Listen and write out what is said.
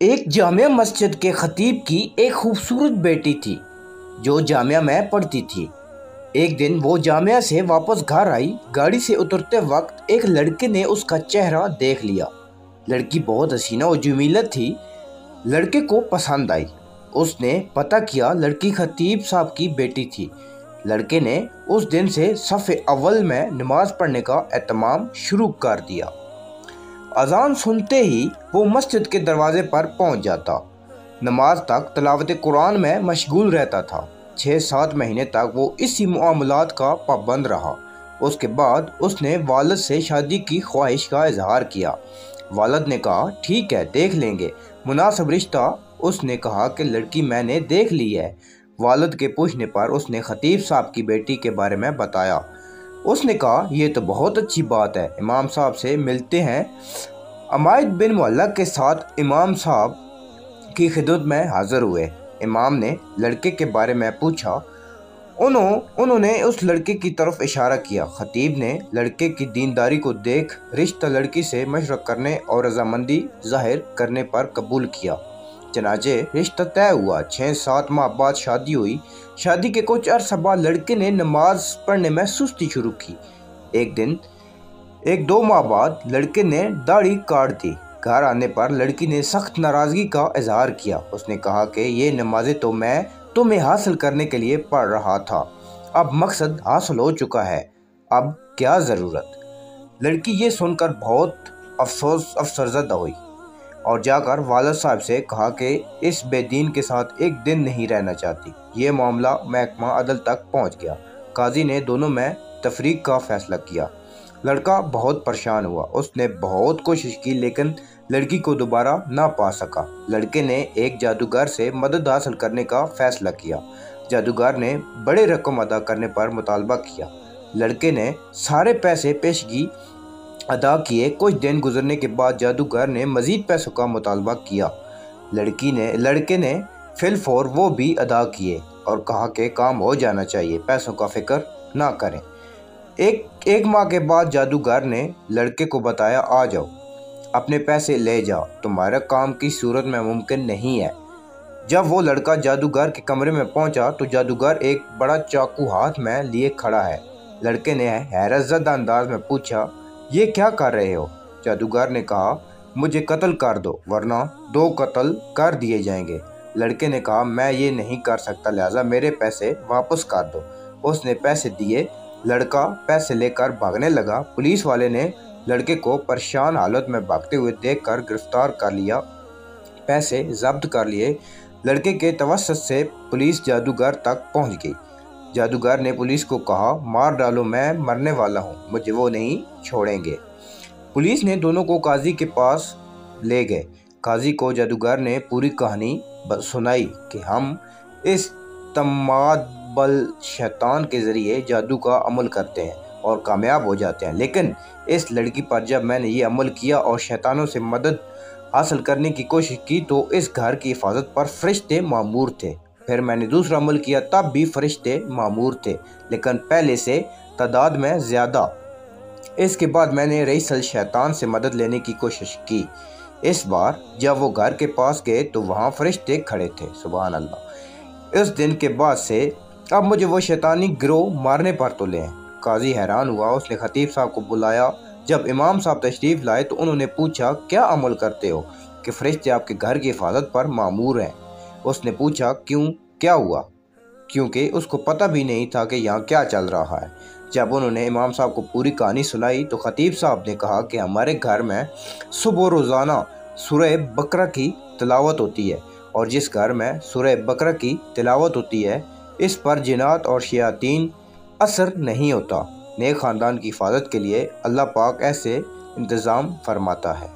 ایک جامعہ مسجد کے خطیب کی ایک خوبصورت بیٹی تھی جو جامعہ میں پڑھتی تھی۔ ایک دن وہ جامعہ سے واپس گھر آئی۔ گاڑی سے اترتے وقت ایک لڑکے نے اس کا چہرہ دیکھ لیا۔ لڑکی بہت حسینہ و جمیلہ تھی۔ لڑکے کو پسند آئی۔ اس نے پتہ کیا لڑکی خطیب صاحب کی بیٹی تھی۔ لڑکے نے اس دن سے صف اول میں نماز پڑھنے کا اہتمام شروع کر دیا۔ اذان سنتے ہی وہ مسجد کے دروازے پر پہنچ جاتا۔ نماز تک تلاوت قرآن میں مشغول رہتا تھا۔ 6-7 مہینے تک وہ اسی معاملات کا پابند رہا۔ اس کے بعد اس نے والد سے شادی کی خواہش کا اظہار کیا۔ والد نے کہا ٹھیک ہے دیکھ لیں گے مناسب رشتہ۔ اس نے کہا کہ لڑکی میں نے دیکھ لی ہے۔ والد کے پوچھنے پر اس نے خطیب صاحب کی بیٹی کے بارے میں بتایا۔ اس نے کہا یہ تو بہت اچھی بات ہے، امام صاحب سے ملتے ہیں۔ عمائد بن معلق کے ساتھ امام صاحب کی خدمت میں حاضر ہوئے۔ امام نے لڑکے کے بارے میں پوچھا۔ انہوں نے اس لڑکے کی طرف اشارہ کیا۔ خطیب نے لڑکے کی دینداری کو دیکھ رشتہ لڑکی سے مشورہ کرنے اور رضامندی ظاہر کرنے پر قبول کیا۔ چنانچہ رشتہ طے ہوا۔ 6-7 ماہ بعد شادی ہوئی۔ شادی کے کچھ عرصہ بعد لڑکے نے نماز پڑھنے میں سستی شروع کی۔ 1-2 ماہ بعد لڑکے نے داڑھی کاٹ دی۔ گھر آنے پر لڑکی نے سخت ناراضگی کا اظہار کیا۔ اس نے کہا کہ یہ نمازیں تو میں تمہیں حاصل کرنے کے لیے پڑھ رہا تھا، اب مقصد حاصل ہو چکا ہے، اب کیا ضرورت؟ لڑکی یہ سن کر بہت افسردہ ہوئی اور جا کر والد صاحب سے کہا کہ اس بے دین کے ساتھ ایک دن نہیں رہنا چاہتی۔ یہ معاملہ محکمہ عدل تک پہنچ گیا۔ قاضی نے دونوں میں تفریق کا فیصلہ کیا۔ لڑکا بہت پریشان ہوا۔ اس نے بہت کوشش کی لیکن لڑکی کو دوبارہ نہ پا سکا۔ لڑکے نے ایک جادوگر سے مدد حاصل کرنے کا فیصلہ کیا۔ جادوگر نے بڑے رقم ادا کرنے پر مطالبہ کیا۔ لڑکے نے سارے پیسے پیشگی ادا کیے۔ کچھ دن گزرنے کے بعد جادوگر نے مزید پیسوں کا مطالبہ کیا۔ لڑکے نے فی الفور وہ بھی ادا کیے اور کہا کہ کام ہو جانا چاہیے، پیسوں کا فکر نہ کریں۔ ایک ماہ کے بعد جادوگر نے لڑکے کو بتایا آ جاؤ، اپنے پیسے لے جاؤ، تمہارا کام کی صورت میں ممکن نہیں ہے۔ جب وہ لڑکا جادوگر کے کمرے میں پہنچا تو جادوگر ایک بڑا چاقو ہاتھ میں لیے کھڑا ہے۔ لڑکے نے حیرت زدہ انداز میں پوچھا یہ کیا کر رہے ہو؟ جادوگر نے کہا مجھے قتل کر دو ورنہ 2 قتل کر دیے جائیں گے۔ لڑکے نے کہا میں یہ نہیں کر سکتا، لہٰذا میرے پیسے واپس کر دو۔ اس نے پیسے دیے۔ لڑکا پیسے لے کر بھاگنے لگا۔ پولیس والے نے لڑکے کو پریشان حالت میں بھاگتے ہوئے دیکھ کر گرفتار کر لیا، پیسے ضبط کر لیے۔ لڑکے کے توسط سے پولیس جادوگر تک پہنچ گئی۔ جادوگر نے پولیس کو کہا مار ڈالو، میں مرنے والا ہوں، مجھے وہ نہیں چھوڑیں گے۔ پولیس نے دونوں کو قاضی کے پاس لے گئے۔ قاضی کو جادوگر نے پوری کہانی سنائی کہ ہم اس تمادبل شیطان کے ذریعے جادو کا عمل کرتے ہیں اور کامیاب ہو جاتے ہیں، لیکن اس لڑکی پر جب میں نے یہ عمل کیا اور شیطانوں سے مدد حاصل کرنے کی کوشش کی تو اس گھر کی حفاظت پر فرشتے مامور تھے۔ پھر میں نے دوسرا عمل کیا، تب بھی فرشتے مامور تھے لیکن پہلے سے تعداد میں زیادہ۔ اس کے بعد میں نے رئیس الشیطان سے مدد لینے کی کوشش کی۔ اس بار جب وہ گھر کے پاس گئے تو وہاں فرشتے کھڑے تھے۔ سبحان اللہ۔ اس دن کے بعد سے اب مجھے وہ شیطانی گروہ مارنے پر تلے ہیں۔ قاضی حیران ہوا۔ اس نے خطیب صاحب کو بلایا۔ جب امام صاحب تشریف لائے تو انہوں نے پوچھا کیا عمل کرتے ہو؟ کہ فرشتے آپ کے گھر کی حفاظت پر مامور ہیں۔ اس نے پوچھا کیوں، کیا ہوا؟ کیونکہ اس کو پتہ بھی نہیں تھا کہ یہاں کیا چل رہا ہے۔ جب انہوں نے امام صاحب کو پوری کہانی سنائی تو خطیب صاحب نے کہا کہ ہمارے گھر میں صبح و روزانہ سورہ بقرہ کی تلاوت ہوتی ہے اور جس گھر میں سورہ بقرہ کی تلاوت ہوتی ہے اس پر جنات اور شیاطین اثر نہیں ہوتا۔ نیک خاندان کی حفاظت کے لیے اللہ پاک ایسے انتظام فرماتا ہے۔